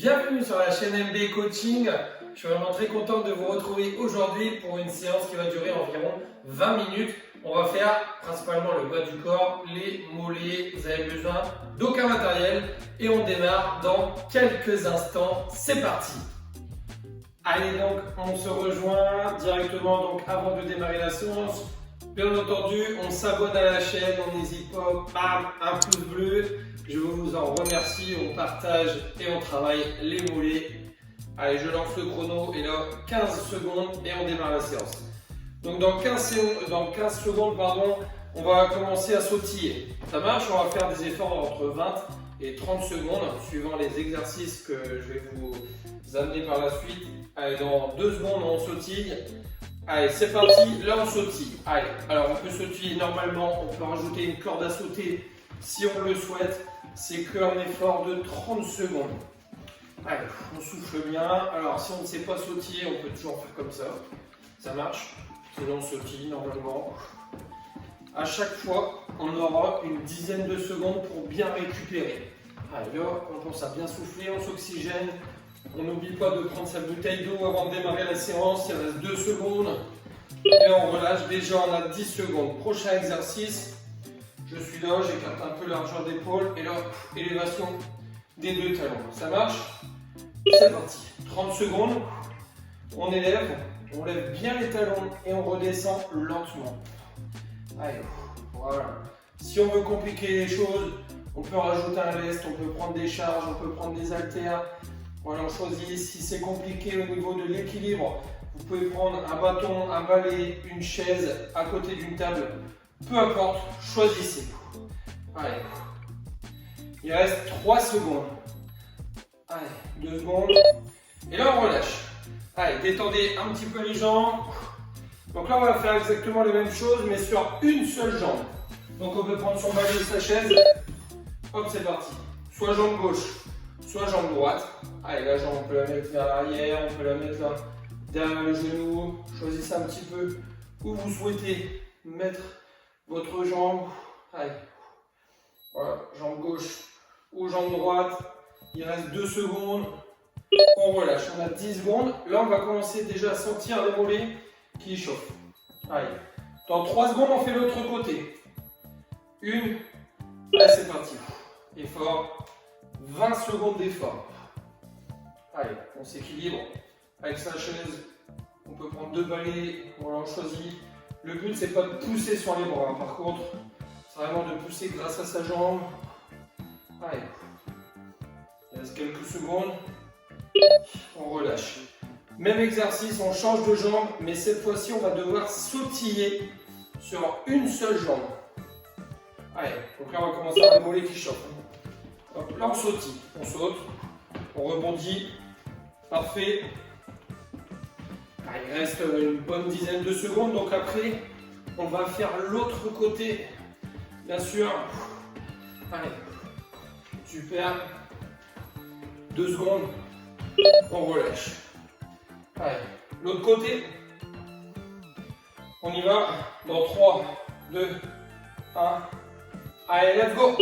Bienvenue sur la chaîne MB Coaching. Je suis vraiment très content de vous retrouver aujourd'hui pour une séance qui va durer environ 20 minutes. On va faire principalement le bas du corps, les mollets. Vous avez besoin d'aucun matériel et on démarre dans quelques instants. C'est parti! Allez, donc on se rejoint directement donc avant de démarrer la séance. Bien entendu, on s'abonne à la chaîne, on n'hésite pas, bam, un pouce bleu. Je vous en remercie, on partage et on travaille les mollets. Allez, je lance le chrono et là, 15 secondes et on démarre la séance. Donc dans 15 secondes, on va commencer à sautiller. Ça marche, on va faire des efforts entre 20 et 30 secondes, suivant les exercices que je vais vous amener par la suite. Allez, dans 2 secondes, on sautille. Allez, c'est parti, là on sautille. Allez, alors on peut sautiller normalement, on peut rajouter une corde à sauter si on le souhaite. C'est qu'un effort de 30 secondes. Allez, on souffle bien. Alors si on ne sait pas sautiller, on peut toujours faire comme ça. Ça marche. Sinon on sautille normalement. À chaque fois, on aura une dizaine de secondes pour bien récupérer. Allez, là, on pense à bien souffler, on s'oxygène. On n'oublie pas de prendre sa bouteille d'eau avant de démarrer la séance. Il reste 2 secondes. Et on relâche. Déjà, on a 10 secondes. Prochain exercice. Je suis là, j'écarte un peu la largeur d'épaule. Et là, élévation des 2 talons. Ça marche? C'est parti. 30 secondes. On élève. On lève bien les talons et on redescend lentement. Allez, voilà. Si on veut compliquer les choses, on peut rajouter un lest, on peut prendre des charges, on peut prendre des haltères. Voilà, on choisit. Si c'est compliqué au niveau de l'équilibre, vous pouvez prendre un bâton, un balai, une chaise à côté d'une table. Peu importe, choisissez. Allez. Il reste 3 secondes. Allez, 2 secondes. Et là, on relâche. Allez, détendez un petit peu les jambes. Donc là, on va faire exactement les mêmes choses, mais sur une seule jambe. Donc on peut prendre son balai ou sa chaise. Hop, c'est parti. Soit jambe gauche, soit jambe droite. Allez, la jambe, on peut la mettre vers l'arrière, on peut la mettre là, derrière le genou. Choisissez un petit peu où vous souhaitez mettre votre jambe. Allez, voilà, jambe gauche ou jambe droite. Il reste 2 secondes. On relâche, on a 10 secondes. Là, on va commencer déjà à sentir les mollets qui chauffent. Allez, dans 3 secondes, on fait l'autre côté. 1, allez, c'est parti. Effort, 20 secondes d'effort. Allez, on s'équilibre avec sa chaise. On peut prendre 2 balais, voilà, on choisit. Le but, c'est pas de pousser sur les bras. Par contre, c'est vraiment de pousser grâce à sa jambe. Allez, il reste quelques secondes. On relâche. Même exercice, on change de jambe, mais cette fois-ci, on va devoir sautiller sur une seule jambe. Allez, donc là, on va commencer par les mollets qui chauffent. Hop, là, on sautille. On saute, on rebondit. Parfait. Allez, il reste une bonne dizaine de secondes, donc après, on va faire l'autre côté, bien sûr. Allez, super. 2 secondes, on relâche. Allez, l'autre côté, on y va dans 3, 2, 1. Allez, let's go!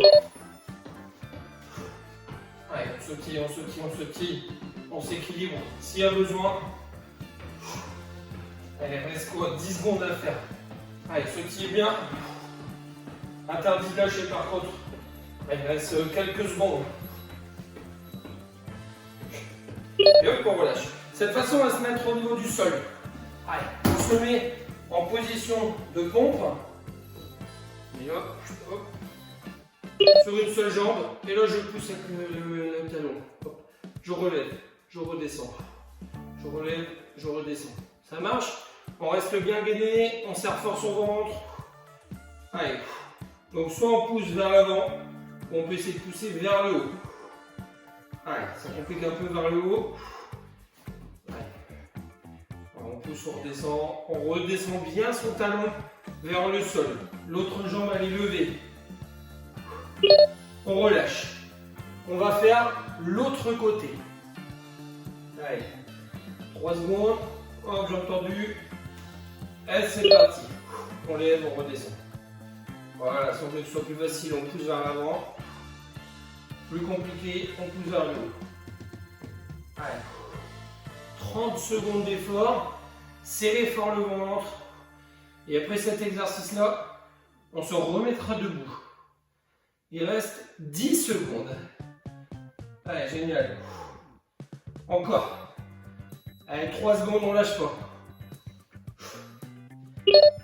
Allez, on sautille, on sautille, on sautille. On s'équilibre s'il y a besoin. Allez, il reste quoi? 10 secondes à faire. Allez, sautillez bien. Interdit de lâcher par contre. Allez, il reste quelques secondes. Et hop, on relâche. Cette façon, on va se mettre au niveau du sol. Allez, on se met en position de pompe. Et hop, hop. Sur une seule jambe. Et là, je pousse avec le talon. Hop. Je relève, je redescends. Je relève, je redescends. Ça marche? On reste bien gainé, on serre fort son ventre. Allez. Donc, soit on pousse vers l'avant, ou on peut essayer de pousser vers le haut. Allez, ça complique un peu vers le haut. On pousse, on redescend bien son talon vers le sol. L'autre jambe, elle est levée. On relâche. On va faire l'autre côté. Allez, 3 secondes. Hop, j'ai entendu. Et c'est parti. On lève, on redescend. Voilà, si on veut que ce soit plus facile, on pousse vers l'avant. Plus compliqué, on pousse vers le haut. Allez. 30 secondes d'effort. Serrez fort le ventre. Et après cet exercice-là, on se remettra debout. Il reste 10 secondes. Allez, génial. Encore. Allez, 3 secondes, on lâche pas.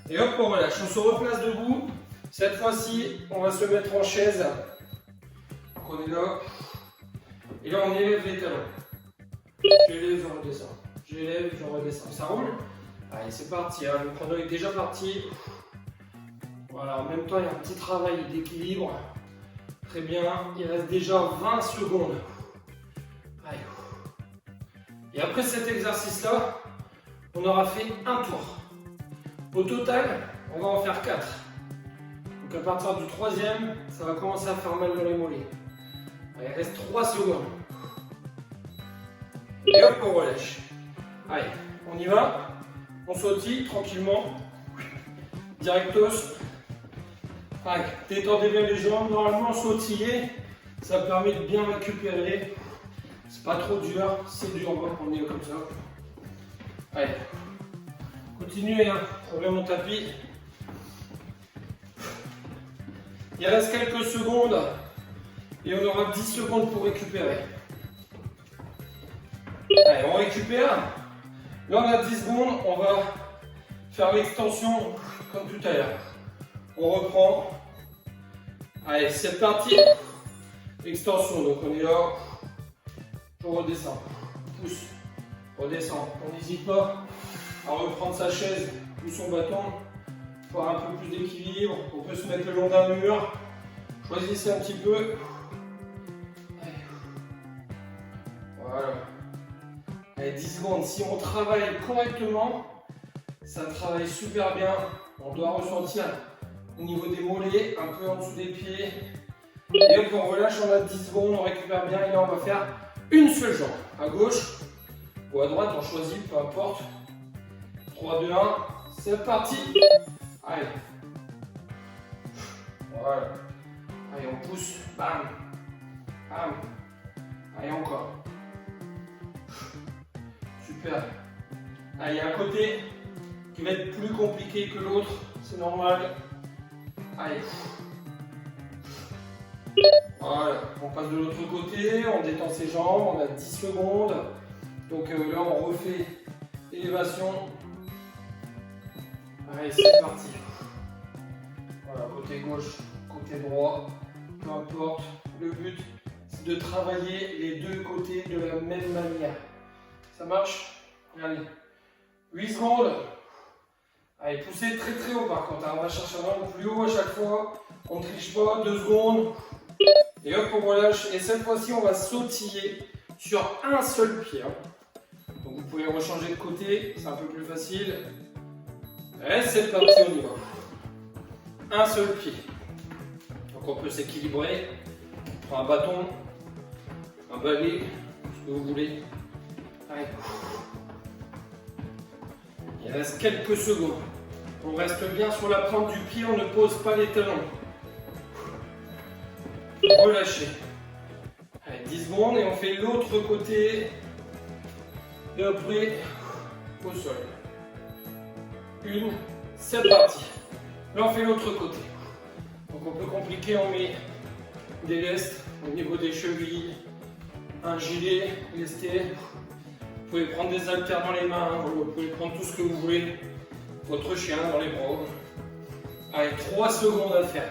Et hop, on relâche. On se replace debout. Cette fois-ci, on va se mettre en chaise. Donc on est là. Et là, on élève les talons. J'élève, je redescends. J'élève, je redescends. Ça roule? Allez, c'est parti. Hein. Le chrono est déjà parti. Voilà, en même temps, il y a un petit travail d'équilibre. Très bien. Il reste déjà 20 secondes. Allez. Et après cet exercice-là, on aura fait un tour. Au total, on va en faire 4. Donc à partir du 3e, ça va commencer à faire mal dans les mollets. Allez, il reste 3 secondes. Et hop, on relâche. Allez, on y va. On sautille tranquillement. Directos. Allez, détendez bien les jambes. Normalement, sautiller, ça permet de bien récupérer. C'est pas trop dur. C'est dur, on est comme ça. Allez. Continuez, hein. Prenez mon tapis. Il reste quelques secondes et on aura 10 secondes pour récupérer. Allez, on récupère. Là, on a 10 secondes. On va faire l'extension comme tout à l'heure. On reprend. Allez, c'est parti. Extension. Donc, on est là. Je redescends. Pousse. Redescend. On n'hésite pas à reprendre sa chaise ou son bâton pour avoir un peu plus d'équilibre. On peut se mettre le long d'un mur. Choisissez un petit peu. Voilà. Allez, 10 secondes. Si on travaille correctement, ça travaille super bien. On doit ressentir au niveau des mollets, un peu en dessous des pieds. Et hop, on relâche, on a 10 secondes, on récupère bien. Et là, on va faire une seule jambe. À gauche ou à droite, on choisit, peu importe. 3, 2, 1, c'est parti. Allez. Voilà. Allez, on pousse. Bam. Bam. Allez, encore. Super. Allez, il y a un côté qui va être plus compliqué que l'autre. C'est normal. Allez. Voilà. On passe de l'autre côté. On détend ses jambes. On a 10 secondes. Donc là, on refait élévation. Allez, c'est parti. Voilà, côté gauche, côté droit, peu importe. Le but, c'est de travailler les deux côtés de la même manière. Ça marche? Allez, 8 secondes. Allez, poussez très très haut par contre. On va chercher vraiment plus haut à chaque fois. On ne triche pas, 2 secondes. Et hop, on relâche. Et cette fois-ci, on va sautiller sur un seul pied. Donc vous pouvez rechanger de côté, c'est un peu plus facile. Et c'est parti, on y va. Un seul pied. Donc on peut s'équilibrer. On prend un bâton, un balai, ce que vous voulez. Allez. Il reste quelques secondes. On reste bien sur la pointe du pied, on ne pose pas les talons. Relâchez. Allez, 10 secondes et on fait l'autre côté. Et après, au sol. Une, c'est parti. Là, on fait l'autre côté. Donc, on peut compliquer, on met des lestes au niveau des chevilles, un gilet, lesté. Vous pouvez prendre des haltères dans les mains, vous pouvez prendre tout ce que vous voulez. Votre chien dans les bras. Allez, 3 secondes à faire.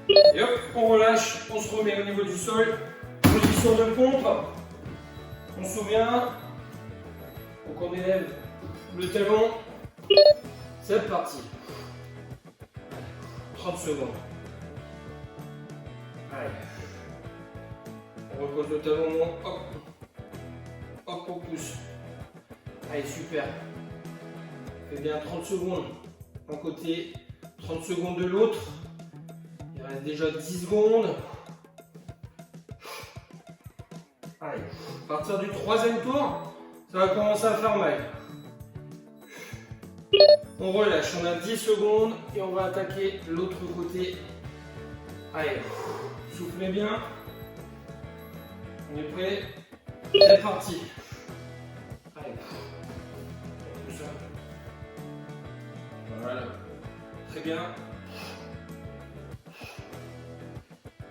Et hop, on relâche, on se remet au niveau du sol. Position de pompe. On se souvient. Donc on élève le talon. C'est parti. 30 secondes. Allez. On repose le talon. Hop. Hop, on pousse. Allez, super. Fais bien 30 secondes d'un côté, 30 secondes de l'autre. Il reste déjà 10 secondes. Allez, à partir du 3e tour, ça va commencer à faire mal. On relâche, on a 10 secondes et on va attaquer l'autre côté. Allez, soufflez bien. On est prêt? C'est parti. Allez. Tout ça. Voilà. Très bien.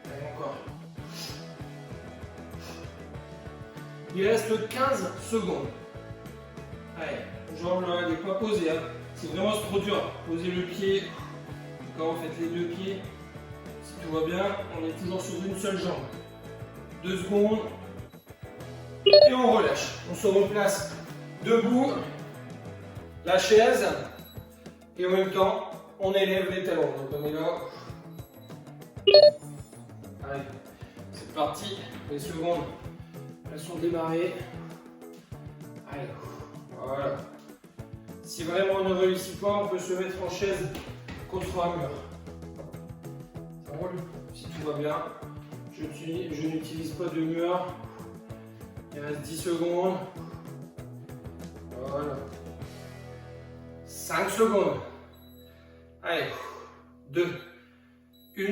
Allez, encore. Il reste 15 secondes. Allez, jambe là, elle n'est pas posée. Hein. C'est vraiment trop dur. Posez le pied. Quand vous faites les deux pieds, si tout va bien, on est toujours sur une seule jambe. 2 secondes. Et on relâche. On se replace debout. La chaise. Et en même temps, on élève les talons. Donc on est là. Allez, c'est parti. Les secondes, elles sont démarrées. Allez, voilà. Si vraiment on ne réussit pas, on peut se mettre en chaise contre un mur. Ça roule. Si tout va bien, je n'utilise pas de mur. Il reste 10 secondes. Voilà. 5 secondes. Allez, 2, 1.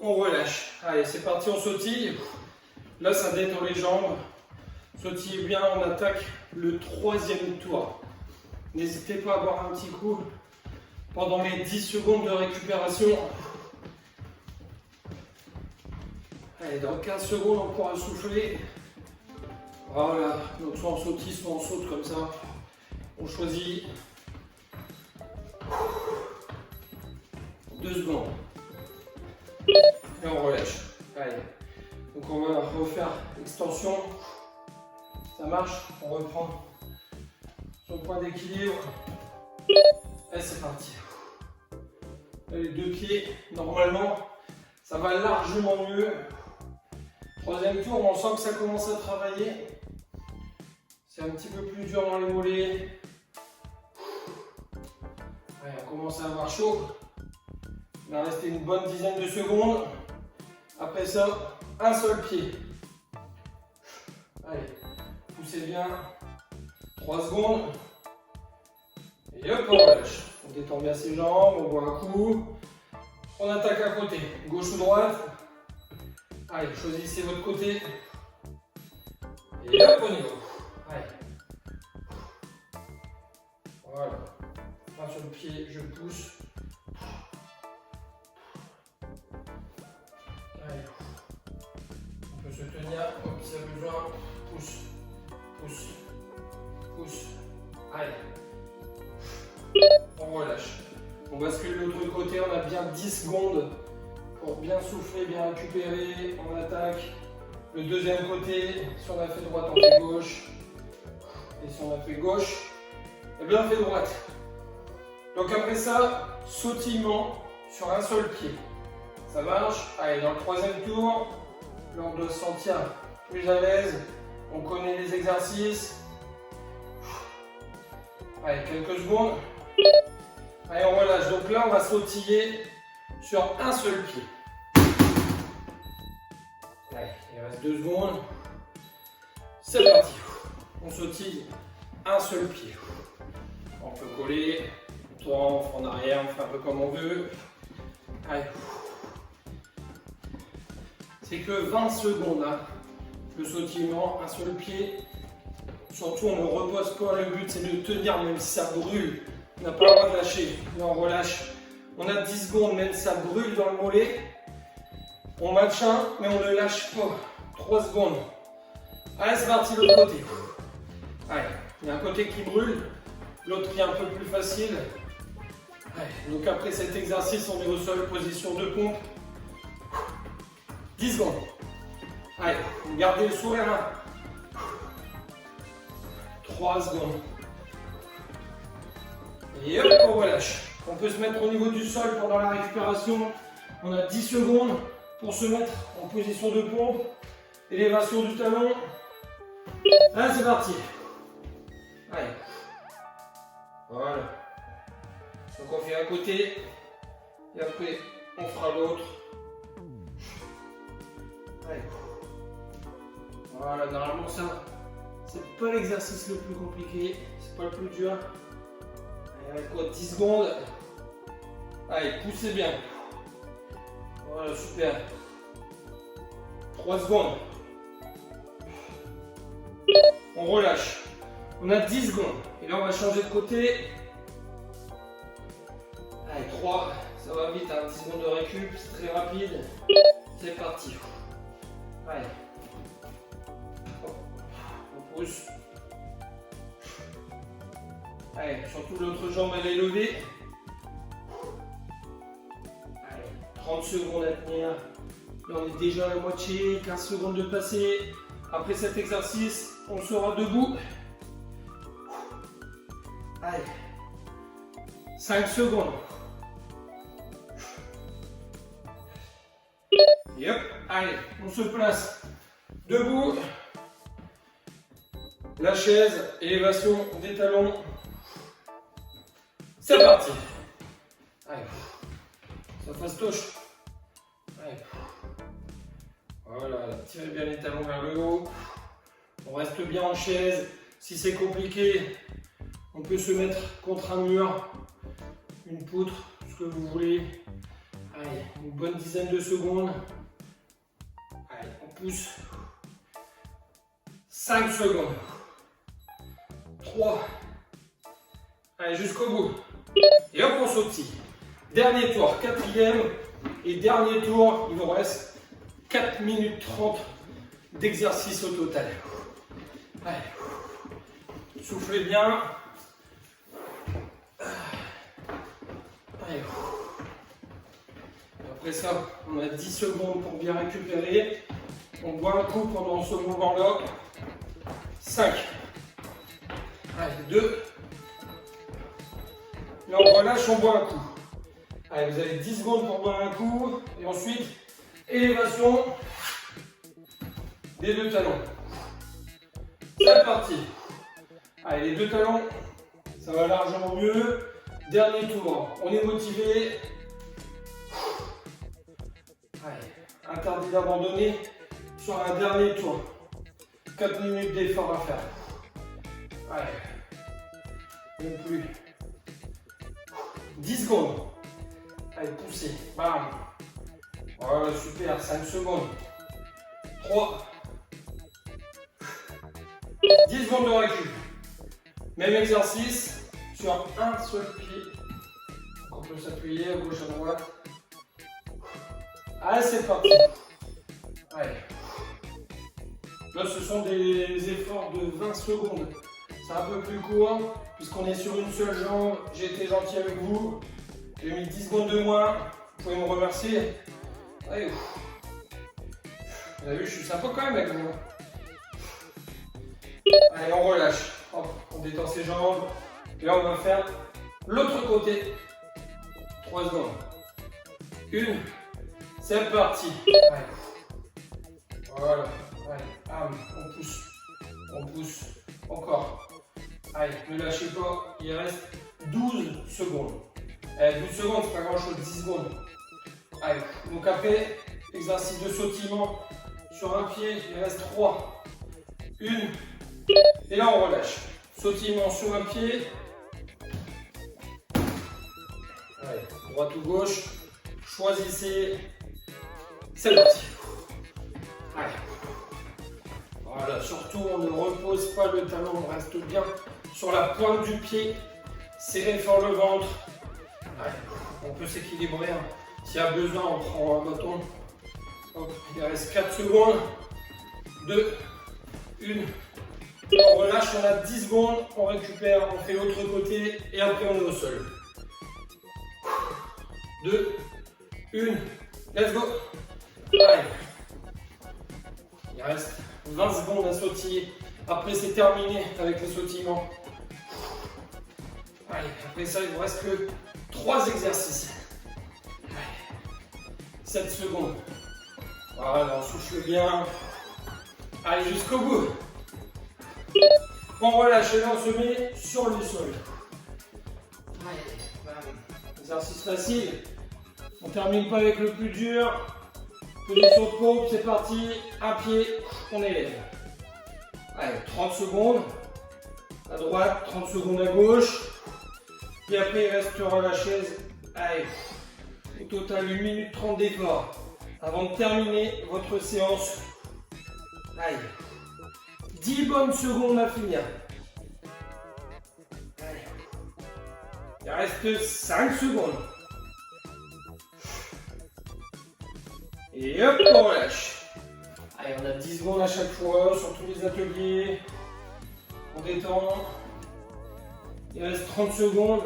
On relâche. Allez, c'est parti, on sautille. Là, ça détend les jambes. Sautillez bien, on attaque le 3e tour. N'hésitez pas à boire un petit coup pendant les 10 secondes de récupération. Allez, dans 15 secondes, on pourra souffler. Voilà, donc soit on sautille, soit on saute comme ça. On choisit. 2 secondes. Et on relâche. Allez. Donc on va refaire extension. Ça marche. On reprend son point d'équilibre. Et c'est parti. Les 2 pieds, normalement, ça va largement mieux. 3e tour, on sent que ça commence à travailler. C'est un petit peu plus dur dans les mollets. Allez, on commence à avoir chaud. Il va rester une bonne dizaine de secondes. Après ça, un seul pied. Allez, poussez bien. 3 secondes. Et hop, on relâche. On détend bien ses jambes, on boit un coup. On attaque à côté, gauche ou droite. Allez, choisissez votre côté. Et hop, on y va. Allez. Voilà. Main sur le pied, je pousse. Allez. On peut se tenir, hop, si y a besoin. Pousse, pousse, pousse. Allez. On relâche. On bascule de l'autre côté, on a bien 10 secondes pour bien souffler, bien récupérer. On attaque le 2e côté. Si on a fait droite, on fait gauche. Et si on a fait gauche, eh bien on fait droite. Donc après ça, sautillement sur un seul pied. Ça marche. Allez, dans le 3e tour, là on doit se sentir plus à l'aise. On connaît les exercices. Allez, quelques secondes. Allez, on relâche. Donc là, on va sautiller sur un seul pied. Allez, il reste 2 secondes. C'est parti. On sautille un seul pied. On peut coller, on tourne, on fait en arrière, on fait un peu comme on veut. Allez. C'est que 20 secondes, hein. Le sautillement, un seul pied. Surtout, on ne repose pas. Le but, c'est de tenir, même si ça brûle. On n'a pas le droit de lâcher. Là, on relâche. On a 10 secondes, même si ça brûle dans le mollet. On maintient, mais on ne lâche pas. 3 secondes. Allez, c'est parti, l'autre côté. Allez, il y a un côté qui brûle, l'autre qui est un peu plus facile. Allez, donc après cet exercice, on est au sol, position de pompe. 10 secondes. Allez, gardez le sourire là. 3 secondes. Et hop, on relâche. On peut se mettre au niveau du sol pendant la récupération. On a 10 secondes pour se mettre en position de pompe. Élévation du talon. Allez, c'est parti. Allez. Voilà. Donc on fait un côté. Et après, on fera l'autre. Allez. Voilà, normalement ça, c'est pas l'exercice le plus compliqué. C'est pas le plus dur. Allez, quoi, 10 secondes. Allez, poussez bien. Voilà, super. 3 secondes. on relâche. On a 10 secondes. Et là, on va changer de côté. Allez, 3, ça va vite, hein, 10 secondes de récup, c'est très rapide. C'est parti. Allez. On pousse. Allez, surtout l'autre jambe, elle est levée. Allez, 30 secondes à tenir. Là, on est déjà à la moitié, 15 secondes de passer. Après cet exercice, on sera debout. Allez, 5 secondes. Et hop, allez, on se place debout. La chaise, élévation des talons. C'est parti. Allez, ça fastoche. Allez. Voilà, tirez bien les talons vers le haut. On reste bien en chaise. Si c'est compliqué, on peut se mettre contre un mur, une poutre, ce que vous voulez. Allez, une bonne dizaine de secondes. Allez, on pousse. 5 secondes. 3. Allez, jusqu'au bout. Et hop, on sautille. Dernier tour, 4e. Et dernier tour, il vous reste 4 minutes 30 d'exercice au total. Allez. Soufflez bien. Allez. Après ça, on a 10 secondes pour bien récupérer. On boit un coup pendant ce mouvement-là. 5. Allez, 2. Là, on relâche, on boit un coup. Allez, vous avez 10 secondes pour boire un coup. Et ensuite, élévation des deux talons. C'est parti. Allez, les deux talons, ça va largement mieux. Dernier tour. On est motivé. Allez, interdit d'abandonner sur un dernier tour. 4 minutes d'effort à faire. Allez. Non plus. 10 secondes. Allez, poussez. Bam. Voilà, super. 5 secondes. 3. 10 secondes de récup. Même exercice sur un seul pied. On peut s'appuyer à gauche, à droite. Allez, c'est parti. Allez. Là, ce sont des efforts de 20 secondes. C'est un peu plus court, puisqu'on est sur une seule jambe. J'ai été gentil avec vous. J'ai mis 10 secondes de moins. Vous pouvez me remercier. Allez. Vous avez vu, je suis sympa quand même avec vous. Allez, on relâche. Hop, on détend ses jambes. Et là, on va faire l'autre côté. 3 secondes. 1. C'est parti. Allez. Voilà. Allez, on pousse. On pousse. Encore. Allez, ne lâchez pas. Il reste 12 secondes. Allez, 12 secondes, c'est pas grand chose. 10 secondes. Allez, donc après, exercice de sautillement sur un pied. Il reste 3. 1. Et là, on relâche. Sautillement sur un pied. Allez, droite ou gauche. Choisissez. C'est parti. Allez. Voilà, surtout, on ne repose pas le talon. On reste bien sur la pointe du pied. Serrez fort le ventre. Allez. On peut s'équilibrer. Hein. S'il y a besoin, on prend un bâton. Hop, il reste 4 secondes. 2. 1. On relâche, on a 10 secondes, on récupère, on fait l'autre côté et après on est au sol. 2, 1, let's go. Allez. Il reste 20 secondes à sautiller. Après c'est terminé avec les sautillements. Allez, après ça il vous reste que 3 exercices. Allez. 7 secondes. Voilà, on souffle bien. Allez, jusqu'au bout. On relâche et là on se met sur le sol. Exercice facile. On termine pas avec le plus dur. Petit saut de pompe, c'est parti. Un pied, on élève. Allez, 30 secondes. À droite, 30 secondes à gauche. Et après il restera la chaise. Allez, au total 1 minute 30 d'effort. Avant de terminer votre séance. Allez. 10 10 bonnes secondes à finir. Allez. Il reste 5 secondes. Et hop, on relâche. Allez, on a 10 secondes à chaque fois sur tous les ateliers. On détend. Il reste 30 secondes.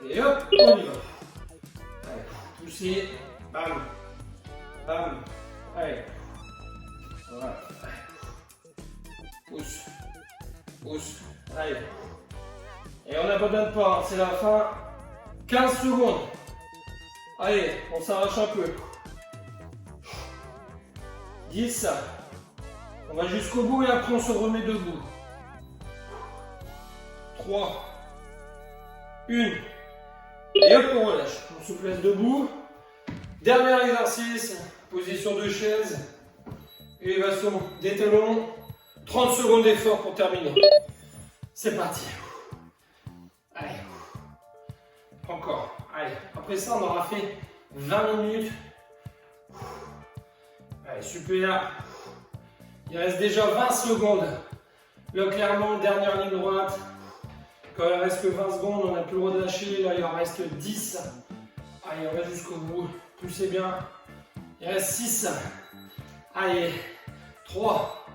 Et hop, on y va. Allez, poussez. Bam. Bam. Allez. Voilà. Pousse. Pousse. Allez. Et on n'abandonne pas, c'est la fin. 15 secondes. Allez, on s'arrache un peu. 10. On va jusqu'au bout et après on se remet debout. 3. 1. Et hop, on relâche. On se place debout. Dernier exercice. Position de chaise. Élévation des talons. 30 secondes d'effort pour terminer. C'est parti. Allez. Encore. Allez. Après ça, on aura fait 20 minutes. Allez, super. Il reste déjà 20 secondes. Là, clairement, dernière ligne droite. Quand il reste que 20 secondes, on n'a plus le droit de lâcher. Là, il en reste 10. Allez, on va jusqu'au bout. Poussez bien. Il reste 6. Allez. 3,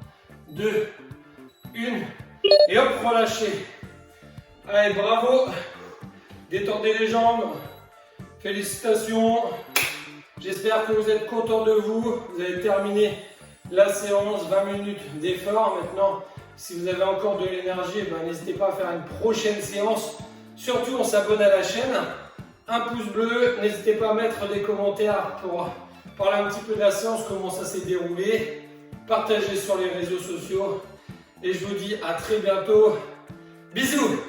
2, 1. Et hop, relâchez. Allez, bravo. Détendez les jambes. Félicitations. J'espère que vous êtes contents de vous. Vous avez terminé la séance, 20 minutes d'effort. Maintenant, si vous avez encore de l'énergie, n'hésitez pas à faire une prochaine séance. Surtout, on s'abonne à la chaîne. Un pouce bleu. N'hésitez pas à mettre des commentaires pour parler un petit peu de la séance, comment ça s'est déroulé. Partagez sur les réseaux sociaux. Et je vous dis à très bientôt. Bisous!